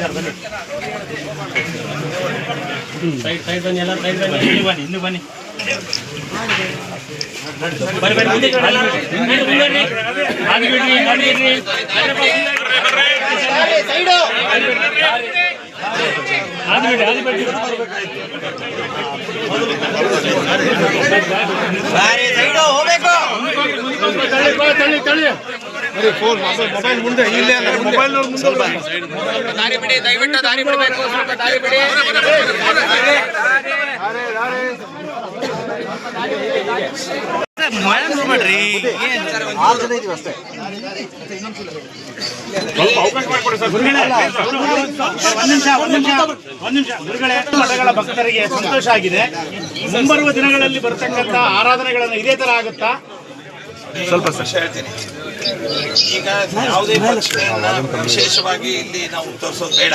Side ಬನ್ನಿ, ಎಲ್ಲ side ಬನ್ನಿ, ಇನ್ನು ಬನ್ನಿ ಬರ್ರಿ ಬರ್ರಿ, ಮುಂದೆ ಹಾಗೆ ಬಿಡ್ರಿ, ಮೊಬೈಲ್ ಮುಂದೆ ಇಲ್ಲೇ ಮೊಬೈಲ್ ದಾರಿ ಬಿಡಿ, ದಯವಿಟ್ಟು ದಾರಿ ಬಿಡಬೇಕು, ಸ್ವಲ್ಪ ದಾರಿ ಬಿಡಿ. ನೋಡ್ಬೇಡ್ರಿ, ಒಂದ್ ನಿಮಿಷ ಗುರುಗಳೇ, ಮಠಗಳ ಭಕ್ತರಿಗೆ ಸಂತೋಷ ಆಗಿದೆ. ಮುಂಬರುವ ದಿನಗಳಲ್ಲಿ ಬರ್ತಕ್ಕಂಥ ಆರಾಧನೆಗಳನ್ನು ಇದೇ ತರ ಆಗುತ್ತಾ? ಸ್ವಲ್ಪ ಹೇಳ್ತೀನಿ. ಈಗ ಯಾವುದೇ ವಿಶೇಷವಾಗಿ ಇಲ್ಲಿ ನಾವು ತೋರಿಸೋದು ಬೇಡ.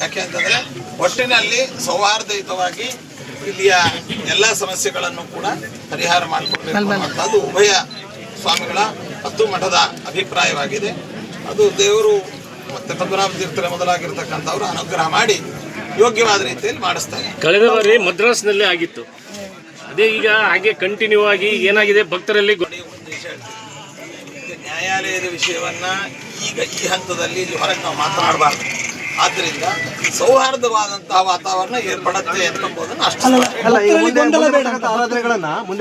ಯಾಕೆಂತಂದ್ರೆ ಒಟ್ಟಿನಲ್ಲಿ ಸೌಹಾರ್ದಯುತವಾಗಿ ಇಲ್ಲಿಯ ಎಲ್ಲ ಸಮಸ್ಯೆಗಳನ್ನು ಕೂಡ ಪರಿಹಾರ ಮಾಡಿಕೊಳ್ಬೇಕು. ಉಭಯ ಸ್ವಾಮಿಗಳ ಮತ್ತು ಮಠದ ಅಭಿಪ್ರಾಯವಾಗಿದೆ. ಅದು ದೇವರು ಮತ್ತೆ ಪದ್ಮನಾಭ ತೀರ್ಥರ ಮೊದಲಾಗಿರ್ತಕ್ಕಂಥವ್ರು ಅನುಗ್ರಹ ಮಾಡಿ ಯೋಗ್ಯವಾದ ರೀತಿಯಲ್ಲಿ ಮಾಡಿಸ್ತಾರೆ. ಕಳೆದ ಬಾರಿ ಮದ್ರಾಸ್ನಲ್ಲೇ ಆಗಿತ್ತು, ಅದೇ ಈಗ ಹಾಗೆ ಕಂಟಿನ್ಯೂ ಆಗಿ ಏನಾಗಿದೆ ಭಕ್ತರಲ್ಲಿ ನ್ಯಾಯಾಲಯದ ವಿಷಯವನ್ನ ಈಗ ಈ ಹಂತದಲ್ಲಿ ಇಲ್ಲಿ ಹೊರಗೆ ನಾವು ಮಾತನಾಡಬಾರ್ದು. ಆದ್ದರಿಂದ ಸೌಹಾರ್ದವಾದಂತಹ ವಾತಾವರಣ ಏರ್ಪಡುತ್ತೆ ಎಂಬುದನ್ನು ಅಷ್ಟು ಮುಂದೆ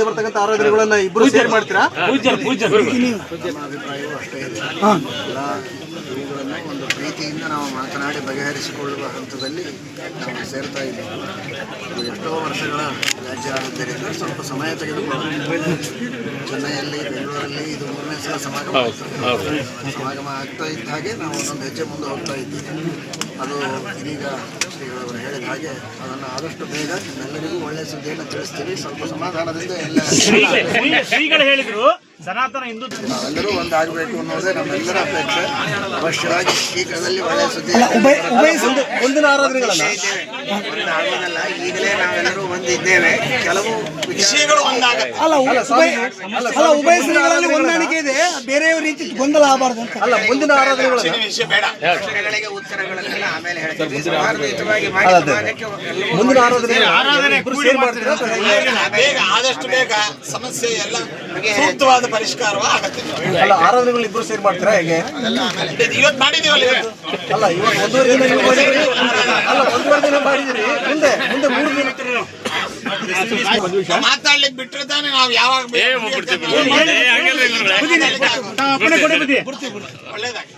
ಬರ್ತಕ್ಕಂಥ ಆರಾಧನೆಗಳನ್ನ ಇಬ್ರು ಸೇರ್ ಮಾಡ್ತೀರಾ? ಒಂದು ಪ್ರೀತಿಯಿಂದ ನಾವು ಮಾತನಾಡಿ ಬಗೆಹರಿಸಿಕೊಳ್ಳುವ ಹಂತದಲ್ಲಿ ನಾವು ಸೇರ್ತಾ ಇದ್ದೀವಿ. ಎಷ್ಟೋ ವರ್ಷಗಳ ರಾಜ್ಯ ಆದ್ದರಿಂದ ಸ್ವಲ್ಪ ಸಮಯ ತೆಗೆದುಕೊಂಡು ಚೆನ್ನೈಯಲ್ಲಿ, ಬೆಂಗಳೂರಲ್ಲಿ ಇದು 3ನೇ ಸಲ ಸಮಾಗಮ ಆಗ್ತಾ ಇದ್ದ ಹಾಗೆ ನಾವು ಒಂದೊಂದು ಹೆಜ್ಜೆ ಮುಂದೆ ಹೋಗ್ತಾ ಇದ್ದೀವಿ. ಅದು ಇದೀಗ ಶ್ರೀಗಳವರು ಹೇಳಿದ ಹಾಗೆ ಅದನ್ನು ಆದಷ್ಟು ಬೇಗ ಎಲ್ಲರಿಗೂ ಒಳ್ಳೆಯ ಸುದ್ದಿಯನ್ನು ತಿಳಿಸ್ತೀವಿ. ಸ್ವಲ್ಪ ಸಮಾಧಾನದಿಂದ ಎಲ್ಲ ಶ್ರೀಗಳು ಹೇಳಿದ್ರು ಸನಾತನ ಹಿಂದೂ ನಾವೆಲ್ಲರೂ ಒಂದಾಗಬೇಕು ಅನ್ನೋದೇ ನಮ್ಮೆಲ್ಲರ ಅಪೇಕ್ಷೆ. ಅವಶ್ಯವಾಗಿ ಶೀಘ್ರದಲ್ಲಿ ಒಳ್ಳೆಯ ಸುದ್ದಿ. ಮುಂದಿನ ಆರಾಧನೆಗಳನ್ನ ಆಗೋದಲ್ಲ, ಈಗಲೇ ನಾವೆಲ್ಲರೂ ಒಂದಿದ್ದೇವೆ. ಕೆಲವು ವಿಷಯಗಳು ಉಭಯ ಶ್ರೀಗಳಲ್ಲಿ ಹೊಂದಾಣಿಕೆ ಇದೆ, ಬೇರೆ ರೀತಿ ಗೊಂದಲ ಆಗಬಾರ್ದು ಅಂತ. ಅಲ್ಲ, ಮುಂದಿನ ಆರಾಧನೆಗಳು ವಿಷಯ ಬೇಡ. ಪ್ರಶ್ನೆಗಳಿಗೆ ಉತ್ತರಗಳನ್ನೆಲ್ಲ ಆಮೇಲೆ ಹೇಳ್ತೀವಿ. ಸೌಹಾರ್ದಯುತವಾಗಿ ಮುಂದಿನ ಆರಾಧನೆ ಬೇಗ ಆದಷ್ಟು ಬೇಗ ಸಮಸ್ಯೆ ಎಲ್ಲ ಸೂಕ್ತವಾದ ಪರಿಷ್ಕಾರವಾಗುತ್ತೆ. ಅಲ್ಲ, ಆರಾಧನೆಗಳು ಇಬ್ರು ಸೇರ್ ಮಾಡ್ತೀರಾ ಹೇಗೆ? ಇವತ್ತು ಮಾಡಿದೀವಲ್ಲ. ಅಲ್ಲ, ಇವತ್ತು ಒಂದೂವರೆ ದಿನ ಮಾಡಿದಿರಿ. ಮುಂದೆ 3 ದಿನ ಮಾತಾಡ್ಲಿಕ್ಕೆ ಬಿಟ್ಟರೆ ತಾನೇ ನಾವು ಯಾವಾಗ ಒಳ್ಳೇದಾಗಿ